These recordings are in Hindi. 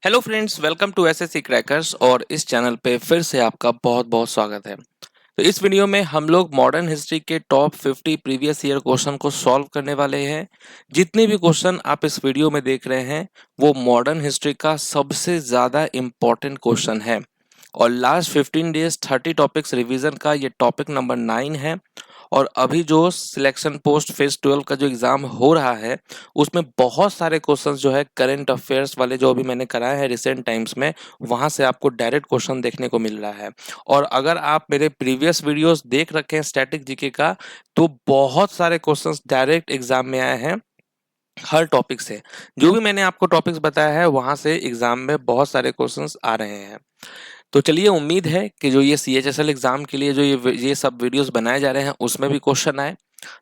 Hello friends, welcome to SSC crackers. और इस चैनल पे फिर से आपका बहुत बहुत स्वागत है। तो इस वीडियो में हम लोग मॉडर्न हिस्ट्री के टॉप 50 प्रीवियस ईयर क्वेश्चन को सॉल्व करने वाले हैं। जितने भी क्वेश्चन आप इस वीडियो में देख रहे हैं वो मॉडर्न हिस्ट्री का सबसे ज़्यादा इम्पोर्टेंट क्वेश्चन है। और लास्ट 15 डेज 30 टॉपिक्स रिवीजन का ये टॉपिक नंबर 9 है। और अभी जो सिलेक्शन पोस्ट फेज 12 का जो एग्ज़ाम हो रहा है उसमें बहुत सारे क्वेश्चंस जो है करंट अफेयर्स वाले जो अभी मैंने कराए हैं रिसेंट टाइम्स में, वहाँ से आपको डायरेक्ट क्वेश्चन देखने को मिल रहा है। और अगर आप मेरे प्रीवियस वीडियोस देख रखे हैं स्टैटिक जीके का, तो बहुत सारे क्वेश्चंस डायरेक्ट एग्जाम में आए हैं हर टॉपिक से। जो भी मैंने आपको टॉपिक्स बताया है वहाँ से एग्जाम में बहुत सारे क्वेश्चंस आ रहे हैं। तो चलिए, उम्मीद है कि जो ये CHSL एग्जाम के लिए जो ये सब वीडियोस बनाए जा रहे हैं उसमें भी क्वेश्चन आए।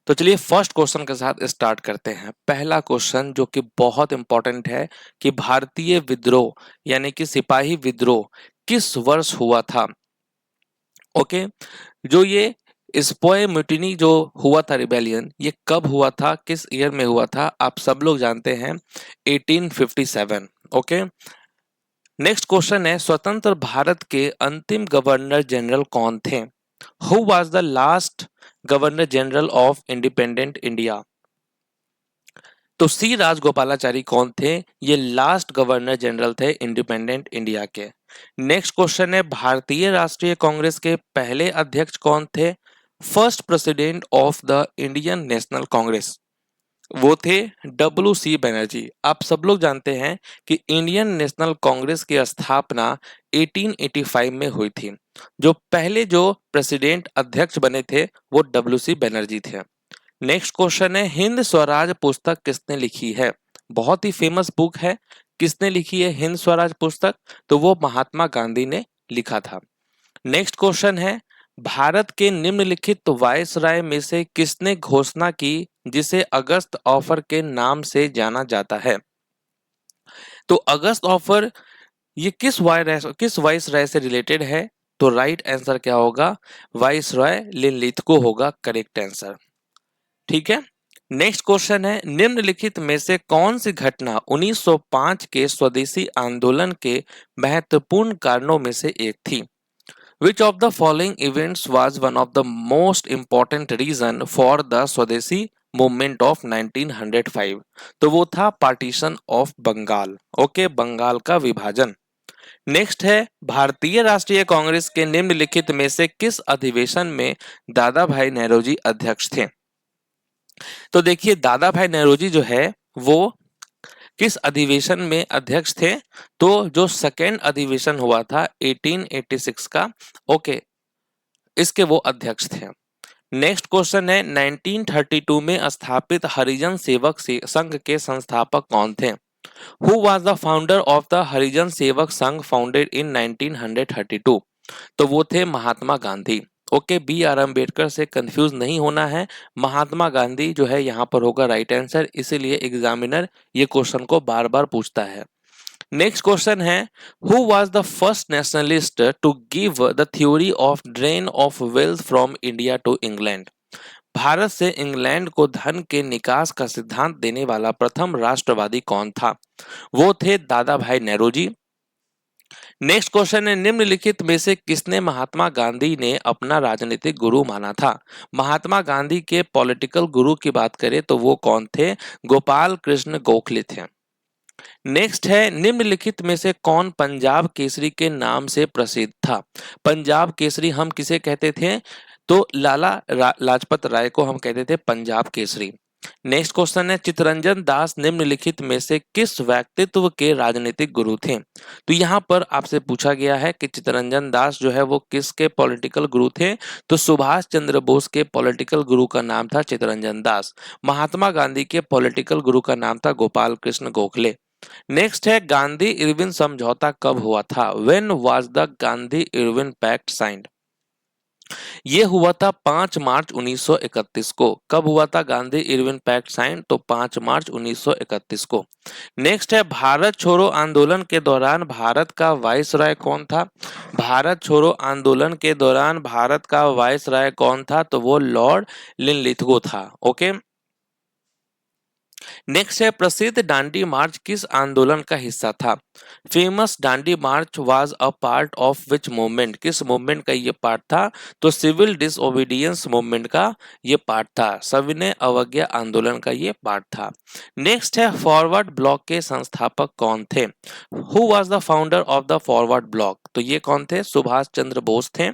तो चलिए फर्स्ट क्वेश्चन के साथ स्टार्ट करते हैं। पहला क्वेश्चन जो कि बहुत इंपॉर्टेंट है कि भारतीय विद्रोह यानी कि सिपाही विद्रोह किस वर्ष हुआ था। ओके, जो ये स्पोय म्यूटिनी जो हुआ था रिबेलियन, ये कब हुआ था, किस ईयर में हुआ था, आप सब लोग जानते हैं 1857। ओके, नेक्स्ट क्वेश्चन है स्वतंत्र भारत के अंतिम गवर्नर जनरल कौन थे। Who was the last governor general of independent India. तो सी राजगोपालाचारी कौन थे, ये लास्ट गवर्नर जनरल थे इंडिपेंडेंट इंडिया के। नेक्स्ट क्वेश्चन है भारतीय राष्ट्रीय कांग्रेस के पहले अध्यक्ष कौन थे। First president of the Indian National Congress, वो थे WC बनर्जी। आप सब लोग जानते हैं कि इंडियन नेशनल कांग्रेस की स्थापना 1885 में हुई थी। जो पहले जो प्रेसिडेंट अध्यक्ष बने थे वो WC बनर्जी थे। नेक्स्ट क्वेश्चन है हिंद स्वराज पुस्तक किसने लिखी है। बहुत ही फेमस बुक है। किसने लिखी है हिंद स्वराज पुस्तक, तो वो महात्मा गांधी ने लिखा था। नेक्स्ट क्वेश्चन है भारत के निम्नलिखित वायसराय में से किसने घोषणा की जिसे अगस्त ऑफर के नाम से जाना जाता है। तो अगस्त ऑफर ये किस वायसराय से रिलेटेड है, तो राइट आंसर क्या होगा, वायसराय लिनलिथगो होगा करेक्ट आंसर। ठीक है, नेक्स्ट क्वेश्चन है निम्नलिखित में से कौन सी घटना 1905 के स्वदेशी आंदोलन के महत्वपूर्ण कारणों में से एक थी। Which of the following events was one of the most important reason for the Swadeshi movement of 1905। तो वो था partition of Bengal. Okay, Bengal का विभाजन। नेक्स्ट है भारतीय राष्ट्रीय कांग्रेस के निम्नलिखित में से किस अधिवेशन में दादा भाई नौरोजी अध्यक्ष थे। तो देखिए दादा भाई नौरोजी जो है वो किस अधिवेशन में अध्यक्ष थे, तो जो सेकेंड अधिवेशन हुआ था 1886 का, ओके, इसके वो अध्यक्ष थे। नेक्स्ट क्वेश्चन है 1932 में स्थापित हरिजन सेवक संघ के संस्थापक कौन थे। Who was the founder of the Harijan Sevak Sangh founded in 1932। तो वो थे महात्मा गांधी। Okay, B.R. अम्बेडकर से कंफ्यूज नहीं होना है, महात्मा गांधी जो है यहाँ पर होगा राइट आंसर, इसीलिए एग्जामिनर ये क्वेश्चन को बार बार पूछता है। नेक्स्ट क्वेश्चन है who was the first nationalist to give the theory of drain of wealth from India to England. Bharat से इंग्लैंड को धन के निकास का सिद्धांत देने वाला प्रथम राष्ट्रवादी कौन था। वो थे दादा भाई नौरोजी। नेक्स्ट क्वेश्चन है निम्नलिखित में से किसने महात्मा गांधी ने अपना राजनीतिक गुरु माना था। महात्मा गांधी के पॉलिटिकल गुरु की बात करें तो वो कौन थे, गोपाल कृष्ण गोखले थे। नेक्स्ट है निम्नलिखित में से कौन पंजाब केसरी के नाम से प्रसिद्ध था। पंजाब केसरी हम किसे कहते थे, तो लाजपत राय को हम कहते थे पंजाब केसरी। नेक्स्ट क्वेश्चन है चित्तरंजन दास निम्नलिखित में से किस व्यक्तित्व के राजनीतिक गुरु थे। तो यहाँ पर आपसे पूछा गया है कि चित्तरंजन दास जो है वो किसके पॉलिटिकल गुरु थे, तो सुभाष चंद्र बोस के पॉलिटिकल गुरु का नाम था चित्तरंजन दास। महात्मा गांधी के पॉलिटिकल गुरु का नाम था गोपाल कृष्ण गोखले। नेक्स्ट है गांधी इरविन समझौता कब हुआ था। When was the Gandhi Irwin pact signed. ये हुआ था 5 मार्च 1931 को। कब हुआ था गांधी इरविन पैक्ट साइन, तो 5 मार्च 1931 को। नेक्स्ट है भारत छोड़ो आंदोलन के दौरान भारत का वायसराय कौन था। भारत छोड़ो आंदोलन के दौरान भारत का वायसराय कौन था, तो वो लॉर्ड लिनलिथगो था। ओके, नेक्स्ट है प्रसिद्ध डांडी मार्च किस आंदोलन का हिस्सा था? Famous Dandi March was a part of which movement? किस मूवमेंट का ये पार्ट था? तो सिविल डिसओबीडियंस मूवमेंट का ये पार्ट था। सविनय अवज्ञा आंदोलन का ये पार्ट था। नेक्स्ट है फॉरवर्ड ब्लॉक के संस्थापक कौन थे? Who was the founder of the forward block? तो ये कौन थे? सुभाष चंद्र बोस थे।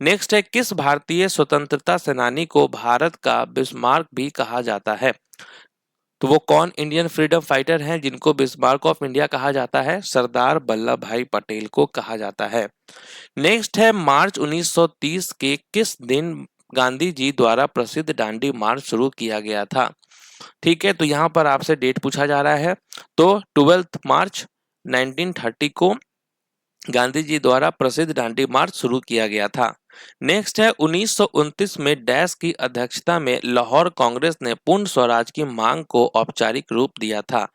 नेक्स्ट है किस भारतीय स्वतंत्रता सेनानी को भारत का बिस्मार्क भी कहा जाता है? तो वो कौन इंडियन फ्रीडम फाइटर हैं जिनको बिस्मार्क ऑफ इंडिया कहा जाता है? सरदार वल्लभ भाई पटेल को कहा जाता है। नेक्स्ट है मार्च 1930 के किस दिन गांधी जी द्वारा प्रसिद्ध डांडी मार्च शुरू किया गया था? ठीक है, तो यहाँ पर आपसे डेट पूछा जा रहा है। तो 12 मार्च 1930 को गांधी जी द्वारा प्रसिद्ध डांडी मार्च शुरू किया गया था। नेक्स्ट है 1929 में डैश की अध्यक्षता में लाहौर कांग्रेस ने पूर्ण स्वराज की मांग को औपचारिक रूप दिया था।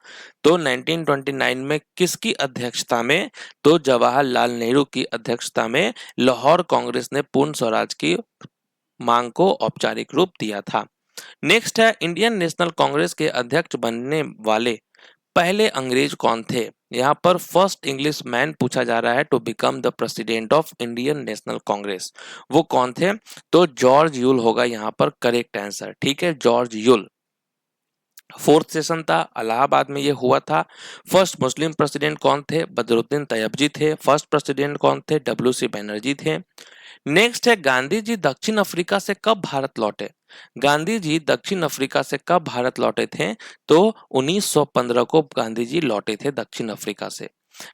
तो 1929 में किसकी अध्यक्षता में? तो जवाहरलाल नेहरू की अध्यक्षता में लाहौर कांग्रेस ने पूर्ण स्वराज की मांग को औपचारिक रूप दिया था। नेक्स्ट है इंडियन नेशनल कांग्रेस के अध्यक्ष बनने वाले पहले अंग्रेज कौन थे? यहाँ पर फर्स्ट इंग्लिश मैन पूछा जा रहा है to become the president of Indian National Congress. वो कौन थे? तो जॉर्ज यूल होगा यहाँ पर करेक्ट आंसर। ठीक है, जॉर्ज यूल। फोर्थ सेशन था, इलाहाबाद में ये हुआ था। फर्स्ट मुस्लिम प्रेसिडेंट कौन थे? बदरुद्दीन तैयबजी थे। फर्स्ट प्रेसिडेंट कौन थे? डब्ल्यू.सी. बनर्जी थे। नेक्स्ट है गांधी जी दक्षिण अफ्रीका से कब भारत लौटे? गांधी जी दक्षिण अफ्रीका से कब भारत लौटे थे? तो 1915 को गांधी जी लौटे थे दक्षिण अफ्रीका से।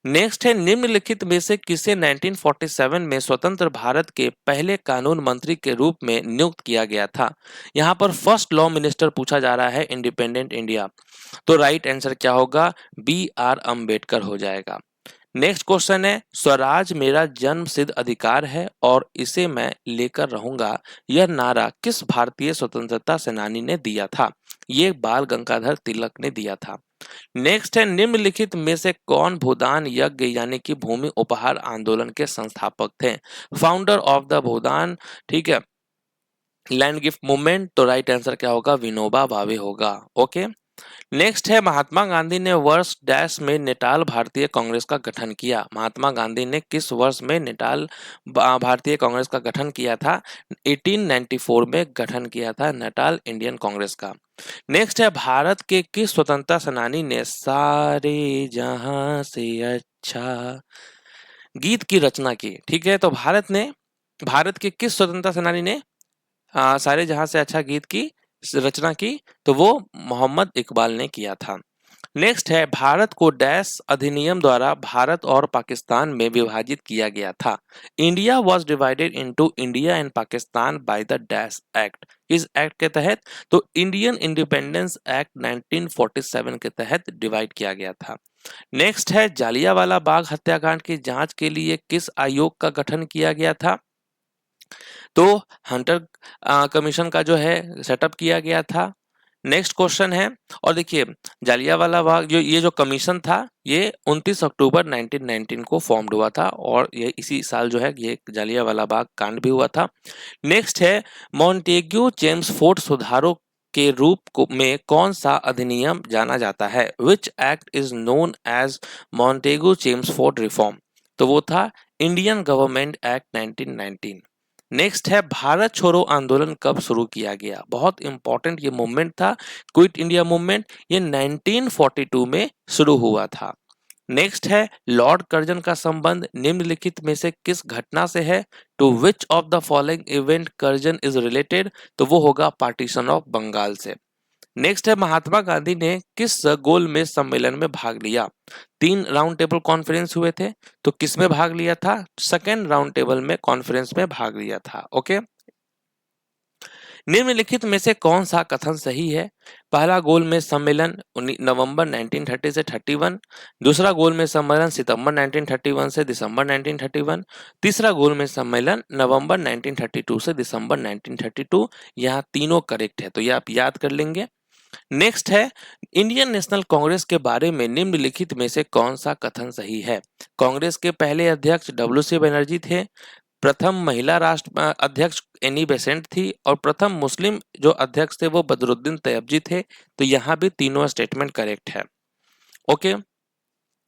नेक्स्ट है निम्नलिखित में से किसे 1947 में स्वतंत्र भारत के पहले कानून मंत्री के रूप में नियुक्त किया गया था? यहाँ पर फर्स्ट लॉ मिनिस्टर पूछा जा रहा है इंडिपेंडेंट इंडिया। तो राइट आंसर क्या होगा? B.R. अम्बेडकर हो जाएगा। नेक्स्ट क्वेश्चन है स्वराज मेरा जन्म सिद्ध अधिकार है और इसे मैं लेकर रहूंगा, यह नारा किस भारतीय स्वतंत्रता सेनानी ने दिया था? ये बाल गंगाधर तिलक ने दिया था। नेक्स्ट है निम्नलिखित में से कौन भूदान यज्ञ यानी कि भूमि उपहार आंदोलन के संस्थापक थे? फाउंडर ऑफ द भूदान, ठीक है, लैंड गिफ्ट मूवमेंट। तो राइट आंसर क्या होगा? विनोबा भावे होगा। ओके। नेक्स्ट है महात्मा गांधी ने वर्ष डैश में नेटाल भारतीय कांग्रेस का गठन किया? महात्मा गांधी ने किस वर्ष में नेटाल भारतीय कांग्रेस का गठन किया था? 1894 में गठन किया था नेटाल इंडियन कांग्रेस का। नेक्स्ट है भारत के किस स्वतंत्रता सेनानी ने सारे जहां से अच्छा गीत की रचना की? ठीक है, तो भारत के किस स्वतंत्रता सेनानी ने सारे जहां से अच्छा गीत की रचना की? तो वो मोहम्मद इकबाल ने किया था। नेक्स्ट है भारत को डैश अधिनियम द्वारा भारत और पाकिस्तान में विभाजित किया गया था? India was divided into India and Pakistan by the dash act. इस एक्ट के तहत? तो इंडियन इंडिपेंडेंस एक्ट 1947 के तहत डिवाइड किया गया था। नेक्स्ट है जालियांवाला बाग हत्याकांड की जांच के लिए किस आयोग का गठन किया गया था? तो हंटर कमीशन का जो है सेटअप किया गया था। नेक्स्ट क्वेश्चन है, और देखिए जालियांवाला बाग जो ये जो कमीशन था ये 29 अक्टूबर 1919 को फॉर्म्ड हुआ था और ये इसी साल जो है ये जालियांवाला बाग कांड भी हुआ था। नेक्स्ट है मॉन्टेग्यू चेम्सफोर्ड सुधारों के में कौन सा अधिनियम जाना जाता है? Which act is known as Montagu Chelmsford reform? तो वो था इंडियन गवर्नमेंट एक्ट 1919। नेक्स्ट है भारत छोड़ो आंदोलन कब शुरू किया गया? बहुत इंपॉर्टेंट ये मूवमेंट था, क्विट इंडिया मूवमेंट। ये 1942 में शुरू हुआ था। नेक्स्ट है लॉर्ड कर्जन का संबंध निम्नलिखित में से किस घटना से है? To which of the following event Curzon is related? तो वो होगा पार्टीशन ऑफ बंगाल से। नेक्स्ट है महात्मा गांधी ने किस गोलमेज सम्मेलन में भाग लिया? 3 राउंड टेबल कॉन्फ्रेंस हुए थे, तो किस में भाग लिया था? सेकेंड राउंड टेबल में कॉन्फ्रेंस में भाग लिया था। ओके। निम्नलिखित में से कौन सा कथन सही है? पहला गोलमेज सम्मेलन नवंबर 1930 से 31, दूसरा गोलमेज सम्मेलन सितंबर 1931 से दिसंबर 1931, तीसरा गोलमेज सम्मेलन नवंबर 1932 से दिसंबर 1932। यहाँ तीनों करेक्ट है, तो ये आप याद कर लेंगे। नेक्स्ट है इंडियन नेशनल कांग्रेस के बारे में निम्नलिखित में से कौन सा कथन सही है? कांग्रेस के पहले अध्यक्ष डब्ल्यू.सी. बनर्जी थे। प्रथम महिला राष्ट्र अध्यक्ष एनी बेसेंट थी और प्रथम मुस्लिम जो अध्यक्ष थे वो बदरुद्दीन तैयबजी थे। तो यहाँ भी तीनों स्टेटमेंट करेक्ट है। Okay,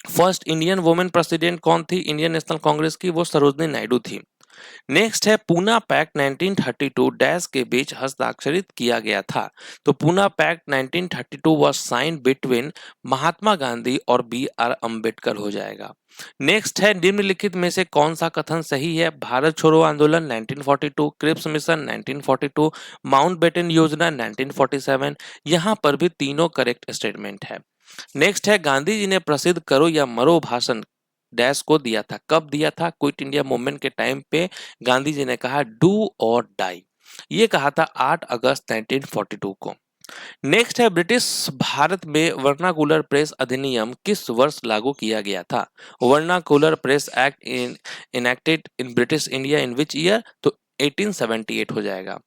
first Indian women president कौन थी इंडियन नेशनल कांग्रेस की? वो सरोजनी नायडू थी। नेक्स्ट है पूना पैक्ट 1932 डैश के बीच हस्ताक्षरित किया गया था। तो Poona pact 1932 was sign between Mahatma Gandhi और बी आर अंबेडकर हो जाएगा। नेक्स्ट है निम्नलिखित में से कौन सा कथन सही है? भारत छोड़ो आंदोलन 1942, क्रिप्स मिशन 1942, माउंटबेटन योजना 1947। यहाँ पर भी तीनों करेक्ट स्टेटमेंट है। नेक्स्ट है गांधी जी ने प्रसिद्ध करो या मरो भाषण डैश को दिया था। कब दिया था? क्विट इंडिया मूवमेंट के टाइम पे गांधी जी ने कहा डू और डाई। ये कहा था 8 अगस्त 1942 को। नेक्स्ट है ब्रिटिश भारत में वर्नाकुलर प्रेस अधिनियम किस वर्ष लागू किया गया था? Vernacular press act enacted in British India in which year? तो 1878 हो जाएगा।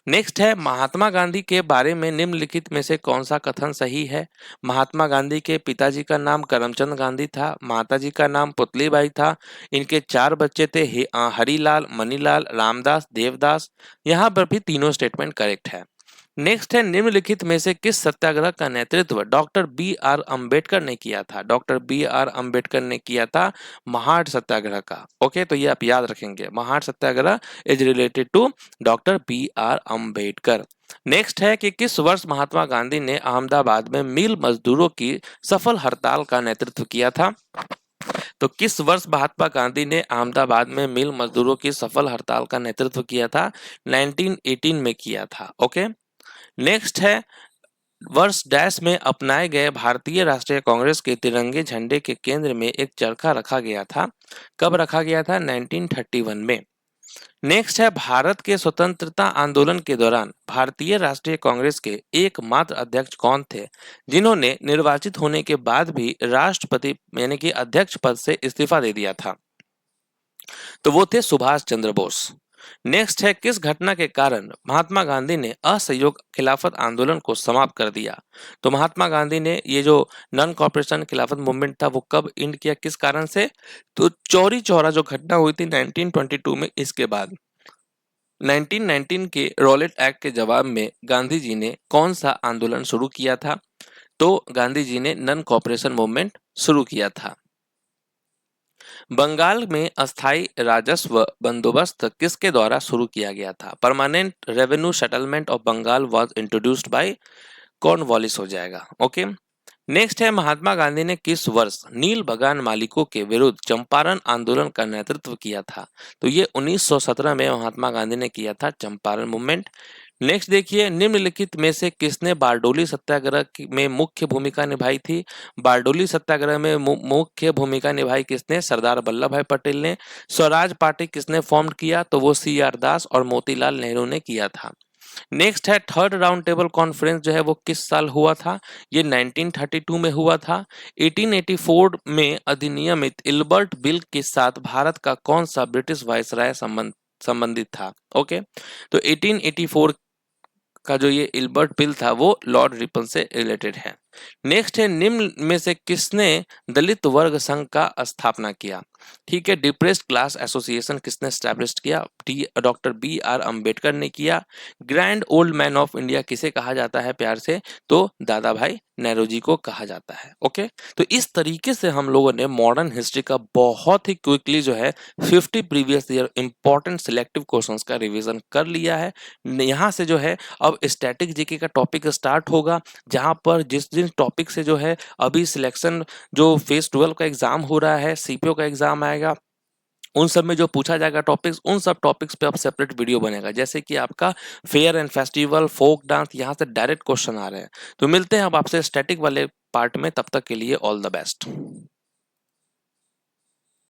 नेक्स्ट है महात्मा गांधी के बारे में निम्नलिखित में से कौन सा कथन सही है? महात्मा गांधी के पिताजी का नाम करमचंद गांधी था, माताजी का नाम पुतलीबाई था, इनके 4 बच्चे थे हरिलाल, मनीलाल, रामदास, देवदास। यहाँ पर भी तीनों स्टेटमेंट करेक्ट है। नेक्स्ट है निम्नलिखित में से किस सत्याग्रह का नेतृत्व डॉक्टर बी आर अंबेडकर ने किया था? डॉक्टर बी आर अंबेडकर ने किया था महाड़ सत्याग्रह का। ओके, तो ये आप याद रखेंगे, Mahad Satyagraha is related to doctor B R Ambedkar. Next है कि किस वर्ष महात्मा गांधी ने अहमदाबाद में मिल मजदूरों की सफल हड़ताल का नेतृत्व किया था? तो किस वर्ष महात्मा गांधी ने अहमदाबाद में मिल मजदूरों की सफल हड़ताल का नेतृत्व किया था? 1918 में किया था। ओके, नेक्स्ट है वर्ष डैश में अपनाए गए भारतीय राष्ट्रीय कांग्रेस के तिरंगे झंडे के केंद्र में एक चरखा रखा गया था। कब रखा गया था? 1931 में। नेक्स्ट है भारत के स्वतंत्रता आंदोलन के दौरान भारतीय राष्ट्रीय कांग्रेस के एकमात्र अध्यक्ष कौन थे जिन्होंने निर्वाचित होने के बाद भी राष्ट्रपति यानी कि अध्यक्ष पद से इस्तीफा दे दिया था? तो वो थे सुभाष चंद्र बोस। नेक्स्ट है किस घटना के कारण महात्मा गांधी ने असहयोग खिलाफत आंदोलन को समाप्त कर दिया? तो महात्मा गांधी ने ये जो नॉन कॉर्पोरेशन खिलाफत मूवमेंट था वो कब एंड किया, किस कारण से? तो चौरी चौरा जो घटना हुई थी 1922 में, इसके बाद 1919 के रॉलेट एक्ट के जवाब में गांधी जी ने कौन सा आंदोलन शुरू किया था? तो गांधी जी ने नॉन कॉर्पोरेशन मूवमेंट शुरू किया था। बंगाल में अस्थायी राजस्व बंदोबस्त किसके द्वारा शुरू किया गया था? Permanent revenue settlement of Bengal was introduced by Cornwallis हो जाएगा। ओके, नेक्स्ट है महात्मा गांधी ने किस वर्ष नील बगान मालिकों के विरुद्ध चंपारण आंदोलन का नेतृत्व किया था? तो ये 1917 में महात्मा गांधी ने किया था चंपारण मूवमेंट। नेक्स्ट देखिए निम्नलिखित में से किसने बारडोली सत्याग्रह में मुख्य भूमिका निभाई थी? बारडोली सत्याग्रह में मुख्य भूमिका निभाई किसने? सरदार वल्लभ भाई पटेल ने। स्वराज पार्टी किसने फॉर्म किया? तो वो सी आर दास और मोतीलाल नेहरू ने किया था। नेक्स्ट है थर्ड राउंड टेबल कॉन्फ्रेंस जो है वो किस साल हुआ था? ये 1932 में हुआ था। 1884 में अधिनियमित इल्बर्ट बिल के साथ भारत का कौन सा ब्रिटिश वायसराय संबंधित था? ओके, तो 1884 का जो ये इल्बर्ट बिल था वो लॉर्ड रिपन से रिलेटेड है। नेक्स्ट है निम्न में से किसने दलित वर्ग संघ का स्थापना किया? ठीक है, डिप्रेस्ड क्लास एसोसिएशन किसने स्टैब्लिश किया? डॉक्टर बी आर अंबेडकर ने किया। Grand old man of India किसे कहा जाता है प्यार से? तो दादा भाई नेहरू जी को कहा जाता है। ओके, तो इस तरीके से हम लोगों ने मॉडर्न हिस्ट्री का बहुत ही क्विकली जो है 50 previous year important selective questions का रिवीजन कर लिया है। यहाँ से जो है अब स्टैटिक जीके का टॉपिक स्टार्ट होगा, जहाँ पर जिस जिन टॉपिक से जो है अभी सिलेक्शन जो फेज 12 का एग्जाम हो रहा है, सीपीओ का एग्जाम आएगा, उन सब में जो पूछा जाएगा टॉपिक्स, उन सब टॉपिक्स पे अब सेपरेट वीडियो बनेगा। जैसे कि आपका fair and festival, folk dance, यहाँ से डायरेक्ट क्वेश्चन आ रहे हैं। तो मिलते हैं अब आपसे स्टैटिक वाले पार्ट में, तब तक के लिए ऑल द बेस्ट।